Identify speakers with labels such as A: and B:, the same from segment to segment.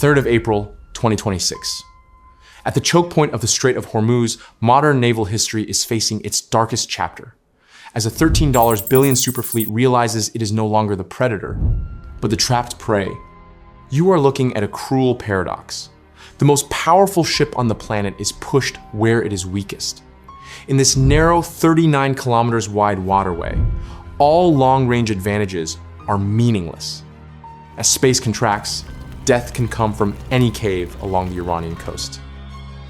A: 3rd of April, 2026. At the choke point of the Strait of Hormuz, modern naval history is facing its darkest chapter, as a $13 billion superfleet realizes it is no longer the predator, but the trapped prey. You are looking at a cruel paradox. The most powerful ship on the planet is pushed where it is weakest. In this narrow 39 kilometers wide waterway, all long-range advantages are meaningless. As space contracts, death can come from any cave along the Iranian coast.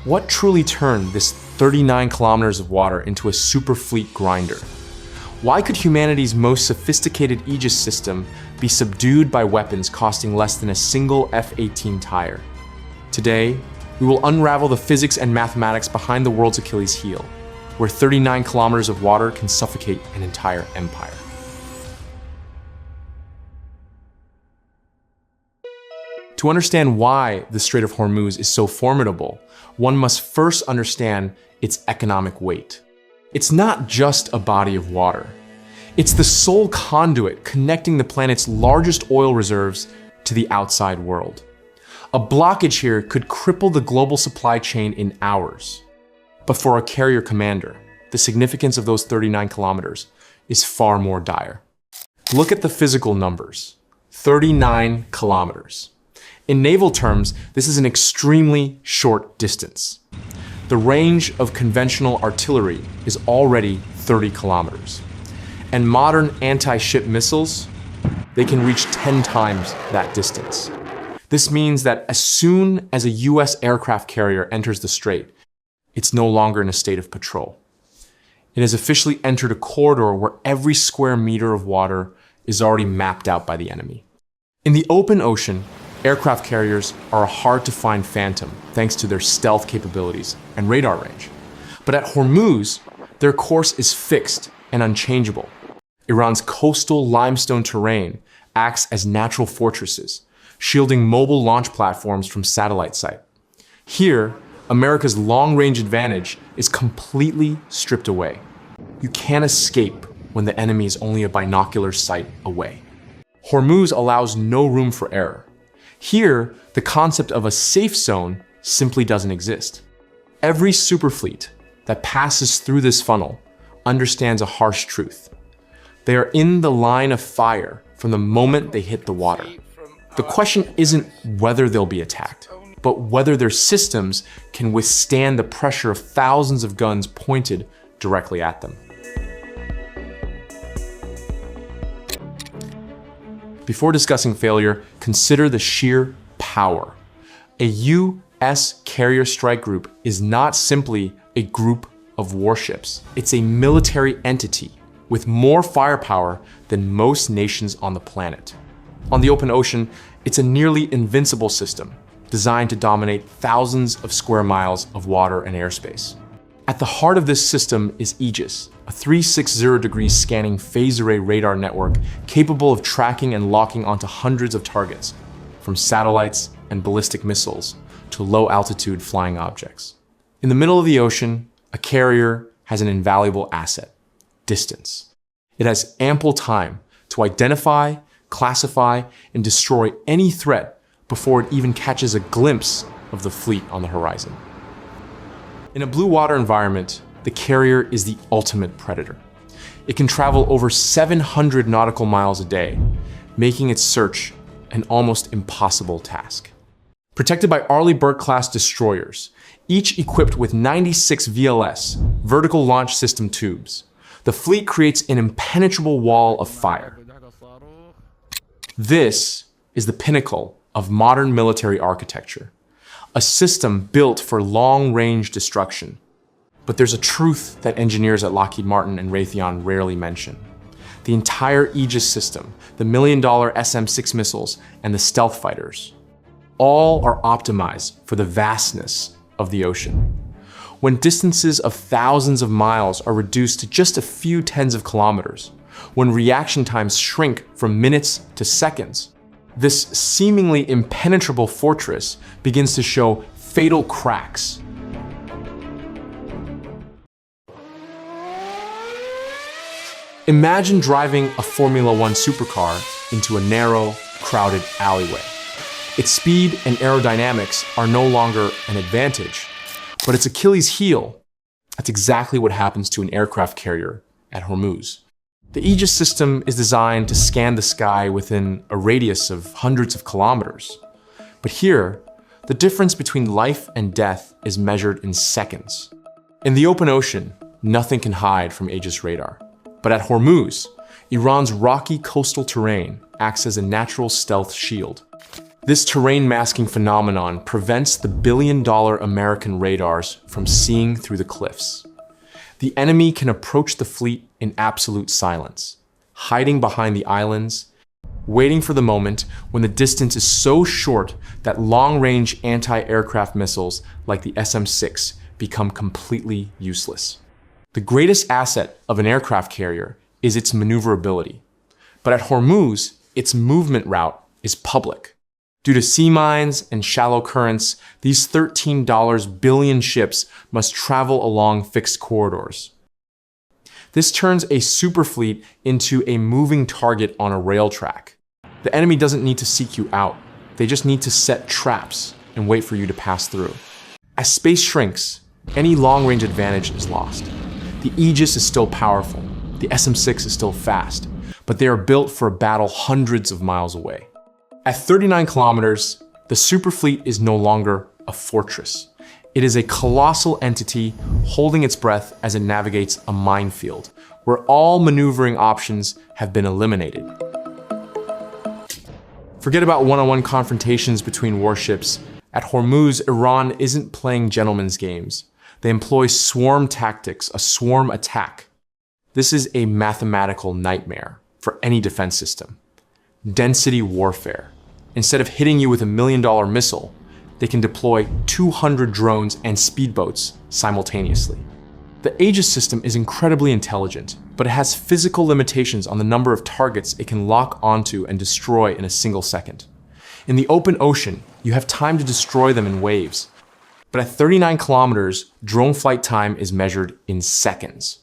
A: What truly turned this 39 kilometers of water into a superfleet grinder? Why could humanity's most sophisticated Aegis system be subdued by weapons costing less than a single F-18 tire? Today, we will unravel the physics and mathematics behind the world's Achilles heel, where 39 kilometers of water can suffocate an entire empire. To understand why the Strait of Hormuz is so formidable, one must first understand its economic weight. It's not just a body of water. It's the sole conduit connecting the planet's largest oil reserves to the outside world. A blockage here could cripple the global supply chain in hours. But for a carrier commander, the significance of those 39 kilometers is far more dire. Look at the physical numbers. 39 kilometers. In naval terms, this is an extremely short distance. The range of conventional artillery is already 30 kilometers. And modern anti-ship missiles, they can reach 10 times that distance. This means that as soon as a US aircraft carrier enters the strait, it's no longer in a state of patrol. It has officially entered a corridor where every square meter of water is already mapped out by the enemy. In the open ocean, aircraft carriers are a hard-to-find phantom thanks to their stealth capabilities and radar range. But at Hormuz, their course is fixed and unchangeable. Iran's coastal limestone terrain acts as natural fortresses, shielding mobile launch platforms from satellite sight. Here, America's long-range advantage is completely stripped away. You can't escape when the enemy is only a binocular sight away. Hormuz allows no room for error. Here, the concept of a safe zone simply doesn't exist. Every superfleet that passes through this funnel understands a harsh truth. They are in the line of fire from the moment they hit the water. The question isn't whether they'll be attacked, but whether their systems can withstand the pressure of thousands of guns pointed directly at them. Before discussing failure, consider the sheer power. A US carrier strike group is not simply a group of warships. It's a military entity with more firepower than most nations on the planet. On the open ocean, it's a nearly invincible system designed to dominate thousands of square miles of water and airspace. At the heart of this system is Aegis, a 360-degree scanning phase array radar network capable of tracking and locking onto hundreds of targets, from satellites and ballistic missiles to low-altitude flying objects. In the middle of the ocean, a carrier has an invaluable asset: distance. It has ample time to identify, classify, and destroy any threat before it even catches a glimpse of the fleet on the horizon. In a blue water environment, the carrier is the ultimate predator. It can travel over 700 nautical miles a day, making its search an almost impossible task. Protected by Arleigh Burke-class destroyers, each equipped with 96 VLS, vertical launch system tubes, the fleet creates an impenetrable wall of fire. This is the pinnacle of modern military architecture, a system built for long-range destruction. But there's a truth that engineers at Lockheed Martin and Raytheon rarely mention. The entire Aegis system, the million-dollar SM-6 missiles, and the stealth fighters, all are optimized for the vastness of the ocean. When distances of thousands of miles are reduced to just a few tens of kilometers, when reaction times shrink from minutes to seconds, this seemingly impenetrable fortress begins to show fatal cracks. Imagine driving a Formula One supercar into a narrow, crowded alleyway. Its speed and aerodynamics are no longer an advantage, but its Achilles heel. That's exactly what happens to an aircraft carrier at Hormuz. The Aegis system is designed to scan the sky within a radius of hundreds of kilometers. But here, the difference between life and death is measured in seconds. In the open ocean, nothing can hide from Aegis radar. But at Hormuz, Iran's rocky coastal terrain acts as a natural stealth shield. This terrain masking phenomenon prevents the billion-dollar American radars from seeing through the cliffs. The enemy can approach the fleet in absolute silence, hiding behind the islands, waiting for the moment when the distance is so short that long-range anti-aircraft missiles like the SM-6 become completely useless. The greatest asset of an aircraft carrier is its maneuverability. But at Hormuz, its movement route is public. Due to sea mines and shallow currents, these $13 billion ships must travel along fixed corridors. This turns a superfleet into a moving target on a rail track. The enemy doesn't need to seek you out. They just need to set traps and wait for you to pass through. As space shrinks, any long-range advantage is lost. The Aegis is still powerful. The SM-6 is still fast, but they are built for a battle hundreds of miles away. At 39 kilometers, the superfleet is no longer a fortress. It is a colossal entity holding its breath as it navigates a minefield, where all maneuvering options have been eliminated. Forget about one-on-one confrontations between warships. At Hormuz, Iran isn't playing gentlemen's games. They employ swarm tactics, a swarm attack. This is a mathematical nightmare for any defense system. Density warfare. Instead of hitting you with $1 million missile, they can deploy 200 drones and speedboats simultaneously. The Aegis system is incredibly intelligent, but it has physical limitations on the number of targets it can lock onto and destroy in a single second. In the open ocean, you have time to destroy them in waves. But at 39 kilometers, drone flight time is measured in seconds.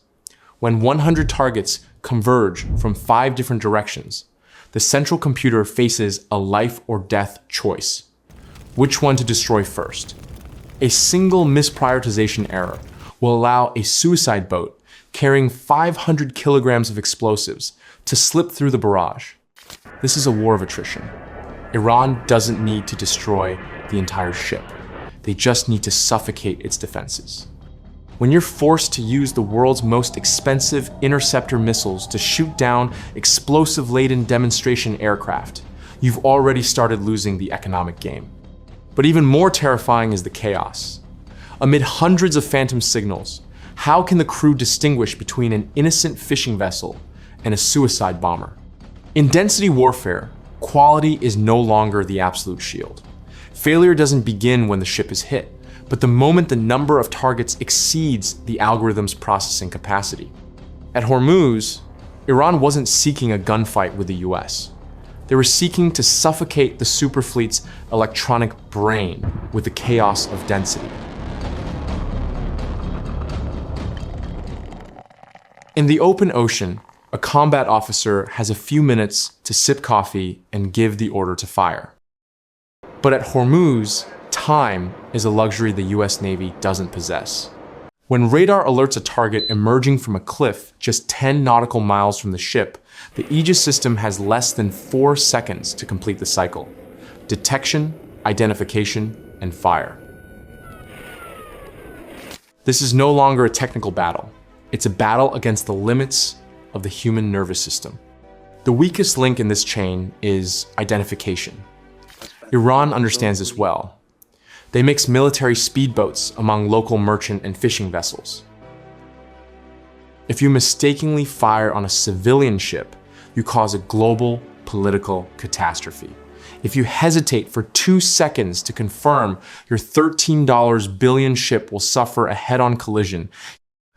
A: When 100 targets converge from 5 different directions, the central computer faces a life or death choice. Which one to destroy first? A single misprioritization error will allow a suicide boat carrying 500 kilograms of explosives to slip through the barrage. This is a war of attrition. Iran doesn't need to destroy the entire ship. They just need to suffocate its defenses. When you're forced to use the world's most expensive interceptor missiles to shoot down explosive-laden demonstration aircraft, you've already started losing the economic game. But even more terrifying is the chaos. Amid hundreds of phantom signals, how can the crew distinguish between an innocent fishing vessel and a suicide bomber? In density warfare, quality is no longer the absolute shield. Failure doesn't begin when the ship is hit, but the moment the number of targets exceeds the algorithm's processing capacity. At Hormuz, Iran wasn't seeking a gunfight with the US. They were seeking to suffocate the superfleet's electronic brain with the chaos of density. In the open ocean, a combat officer has a few minutes to sip coffee and give the order to fire. But at Hormuz, time is a luxury the US Navy doesn't possess. When radar alerts a target emerging from a cliff just 10 nautical miles from the ship, the Aegis system has less than 4 seconds to complete the cycle: detection, identification, and fire. This is no longer a technical battle. It's a battle against the limits of the human nervous system. The weakest link in this chain is identification. Iran understands this well. They mix military speedboats among local merchant and fishing vessels. If you mistakenly fire on a civilian ship, you cause a global political catastrophe. If you hesitate for 2 seconds to confirm your $13 billion ship will suffer a head-on collision.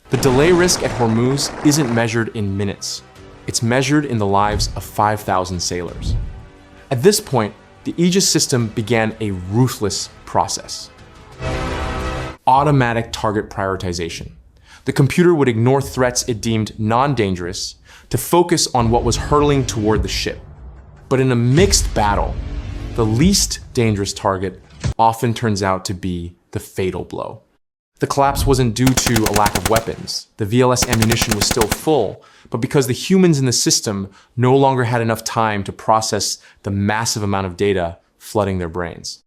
A: The delay risk at Hormuz isn't measured in minutes. It's measured in the lives of 5,000 sailors. At this point, the Aegis system began a ruthless process. Automatic target prioritization. The computer would ignore threats it deemed non-dangerous to focus on what was hurtling toward the ship. But in a mixed battle, the least dangerous target often turns out to be the fatal blow. The collapse wasn't due to a lack of weapons. The VLS ammunition was still full, but because the humans in the system no longer had enough time to process the massive amount of data flooding their brains.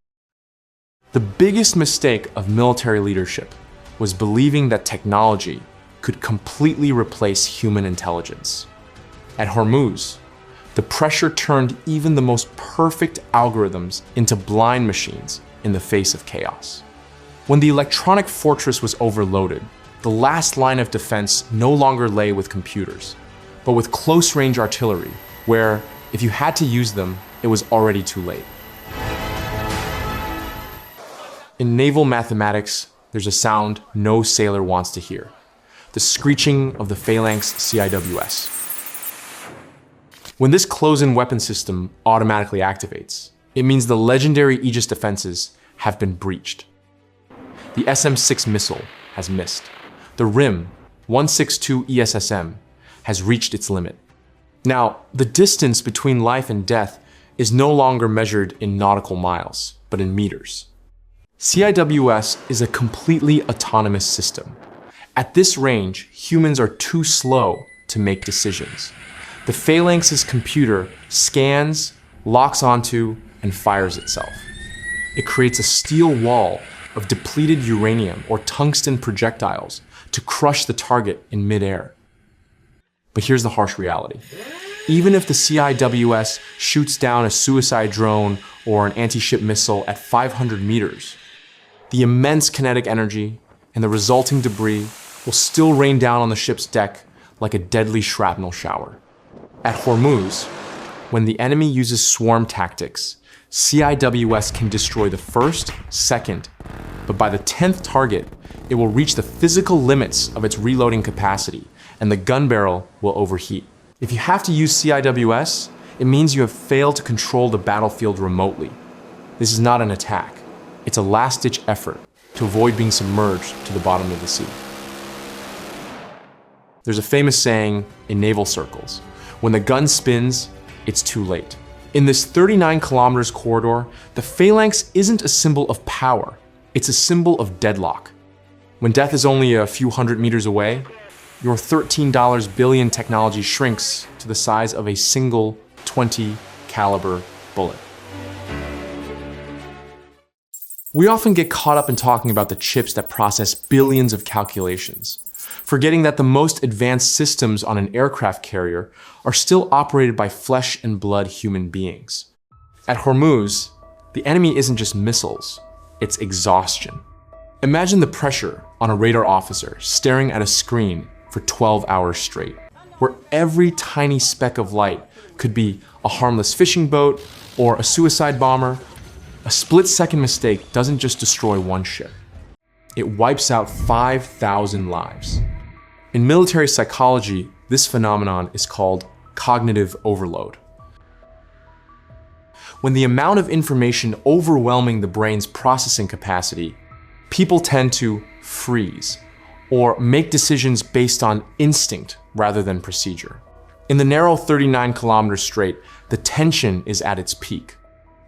A: The biggest mistake of military leadership was believing that technology could completely replace human intelligence. At Hormuz, the pressure turned even the most perfect algorithms into blind machines in the face of chaos. When the electronic fortress was overloaded, the last line of defense no longer lay with computers, but with close-range artillery, where, if you had to use them, it was already too late. In naval mathematics, there's a sound no sailor wants to hear: the screeching of the phalanx CIWS. When this close-in weapon system automatically activates, it means the legendary Aegis defenses have been breached. The SM-6 missile has missed. The RIM 162 ESSM has reached its limit. Now, the distance between life and death is no longer measured in nautical miles, but in meters. CIWS is a completely autonomous system. At this range, humans are too slow to make decisions. The phalanx's computer scans, locks onto, and fires itself. It creates a steel wall of depleted uranium or tungsten projectiles to crush the target in midair. But here's the harsh reality. Even if the CIWS shoots down a suicide drone or an anti-ship missile at 500 meters, the immense kinetic energy and the resulting debris will still rain down on the ship's deck like a deadly shrapnel shower. At Hormuz, when the enemy uses swarm tactics, CIWS can destroy the first, second, but by the 10th target, it will reach the physical limits of its reloading capacity, and the gun barrel will overheat. If you have to use CIWS, it means you have failed to control the battlefield remotely. This is not an attack. It's a last-ditch effort to avoid being submerged to the bottom of the sea. There's a famous saying in naval circles: when the gun spins, it's too late. In this 39 kilometers corridor, the phalanx isn't a symbol of power, it's a symbol of deadlock. When death is only a few hundred meters away, your $13 billion technology shrinks to the size of a single .20 caliber bullet. We often get caught up in talking about the chips that process billions of calculations, forgetting that the most advanced systems on an aircraft carrier are still operated by flesh and blood human beings. At Hormuz, the enemy isn't just missiles, it's exhaustion. Imagine the pressure on a radar officer staring at a screen for 12 hours straight, where every tiny speck of light could be a harmless fishing boat or a suicide bomber. A split-second mistake doesn't just destroy one ship. It wipes out 5,000 lives. In military psychology, this phenomenon is called cognitive overload. When the amount of information overwhelming the brain's processing capacity, people tend to freeze or make decisions based on instinct rather than procedure. In the narrow 39-kilometer strait, the tension is at its peak.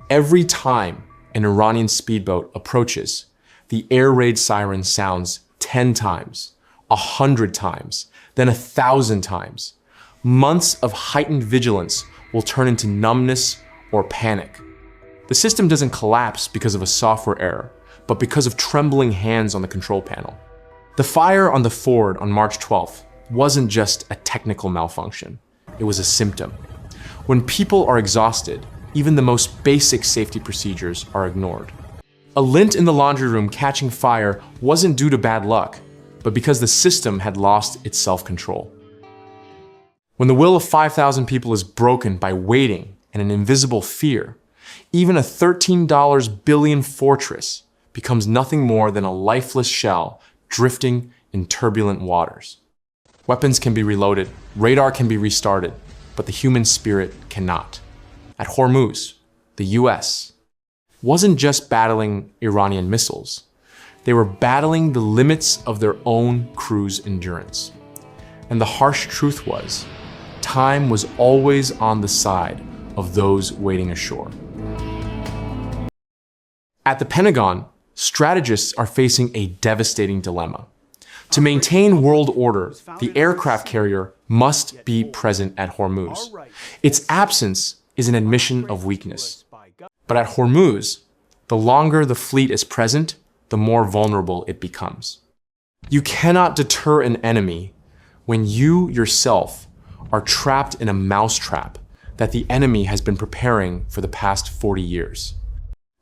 A: Every time an Iranian speedboat approaches, the air raid siren sounds 10 times, 100 times, then 1,000 times. Months of heightened vigilance will turn into numbness or panic. The system doesn't collapse because of a software error, but because of trembling hands on the control panel. The fire on the Ford on March 12th wasn't just a technical malfunction, it was a symptom. When people are exhausted, even the most basic safety procedures are ignored. A lint in the laundry room catching fire wasn't due to bad luck, but because the system had lost its self-control. When the will of 5,000 people is broken by waiting and an invisible fear, even a $13 billion fortress becomes nothing more than a lifeless shell drifting in turbulent waters. Weapons can be reloaded, radar can be restarted, but the human spirit cannot. At Hormuz, the US wasn't just battling Iranian missiles. They were battling the limits of their own crew's endurance. And the harsh truth was, time was always on the side of those waiting ashore. At the Pentagon, strategists are facing a devastating dilemma. To maintain world order, the aircraft carrier must be present at Hormuz. Its absence is an admission of weakness. But at Hormuz, the longer the fleet is present, the more vulnerable it becomes. You cannot deter an enemy when you yourself are trapped in a mousetrap that the enemy has been preparing for the past 40 years.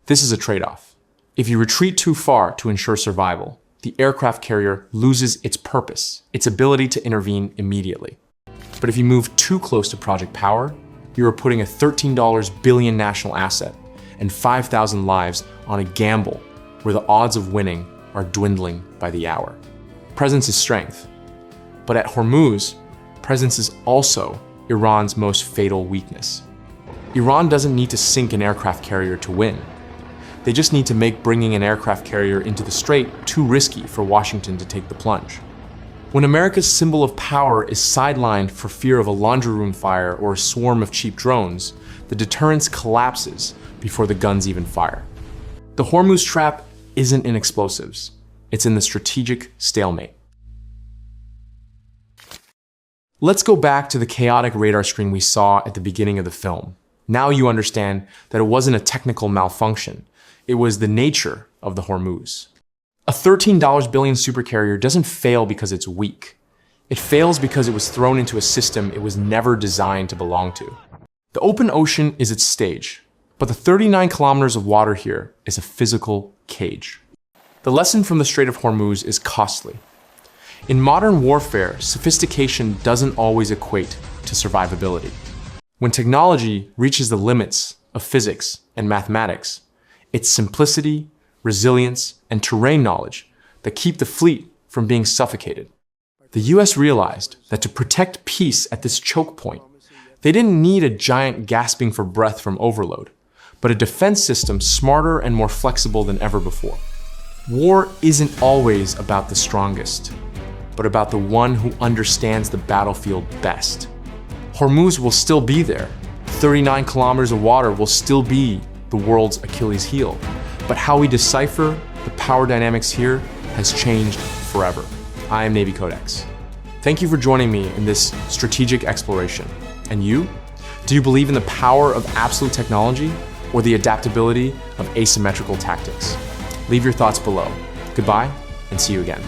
A: This is a trade-off. If you retreat too far to ensure survival, the aircraft carrier loses its purpose, its ability to intervene immediately. But if you move too close to Project Power, you are putting a $13 billion national asset and 5,000 lives on a gamble where the odds of winning are dwindling by the hour. Presence is strength, but at Hormuz, presence is also Iran's most fatal weakness. Iran doesn't need to sink an aircraft carrier to win. They just need to make bringing an aircraft carrier into the strait too risky for Washington to take the plunge. When America's symbol of power is sidelined for fear of a laundry room fire or a swarm of cheap drones, the deterrence collapses before the guns even fire. The Hormuz trap isn't in explosives. It's in the strategic stalemate. Let's go back to the chaotic radar screen we saw at the beginning of the film. Now you understand that it wasn't a technical malfunction. It was the nature of the Hormuz. A $13 billion supercarrier doesn't fail because it's weak. It fails because it was thrown into a system it was never designed to belong to. The open ocean is its stage, but the 39 kilometers of water here is a physical cage. The lesson from the Strait of Hormuz is costly. In modern warfare, sophistication doesn't always equate to survivability. When technology reaches the limits of physics and mathematics, it's simplicity, resilience, and terrain knowledge that keep the fleet from being suffocated. The US realized that to protect peace at this choke point, they didn't need a giant gasping for breath from overload, but a defense system smarter and more flexible than ever before. War isn't always about the strongest, but about the one who understands the battlefield best. Hormuz will still be there. 39 kilometers of water will still be the world's Achilles heel. But how we decipher the power dynamics here has changed forever. I am Navy Codex. Thank you for joining me in this strategic exploration. And you? Do you believe in the power of absolute technology or the adaptability of asymmetrical tactics? Leave your thoughts below. Goodbye, and see you again.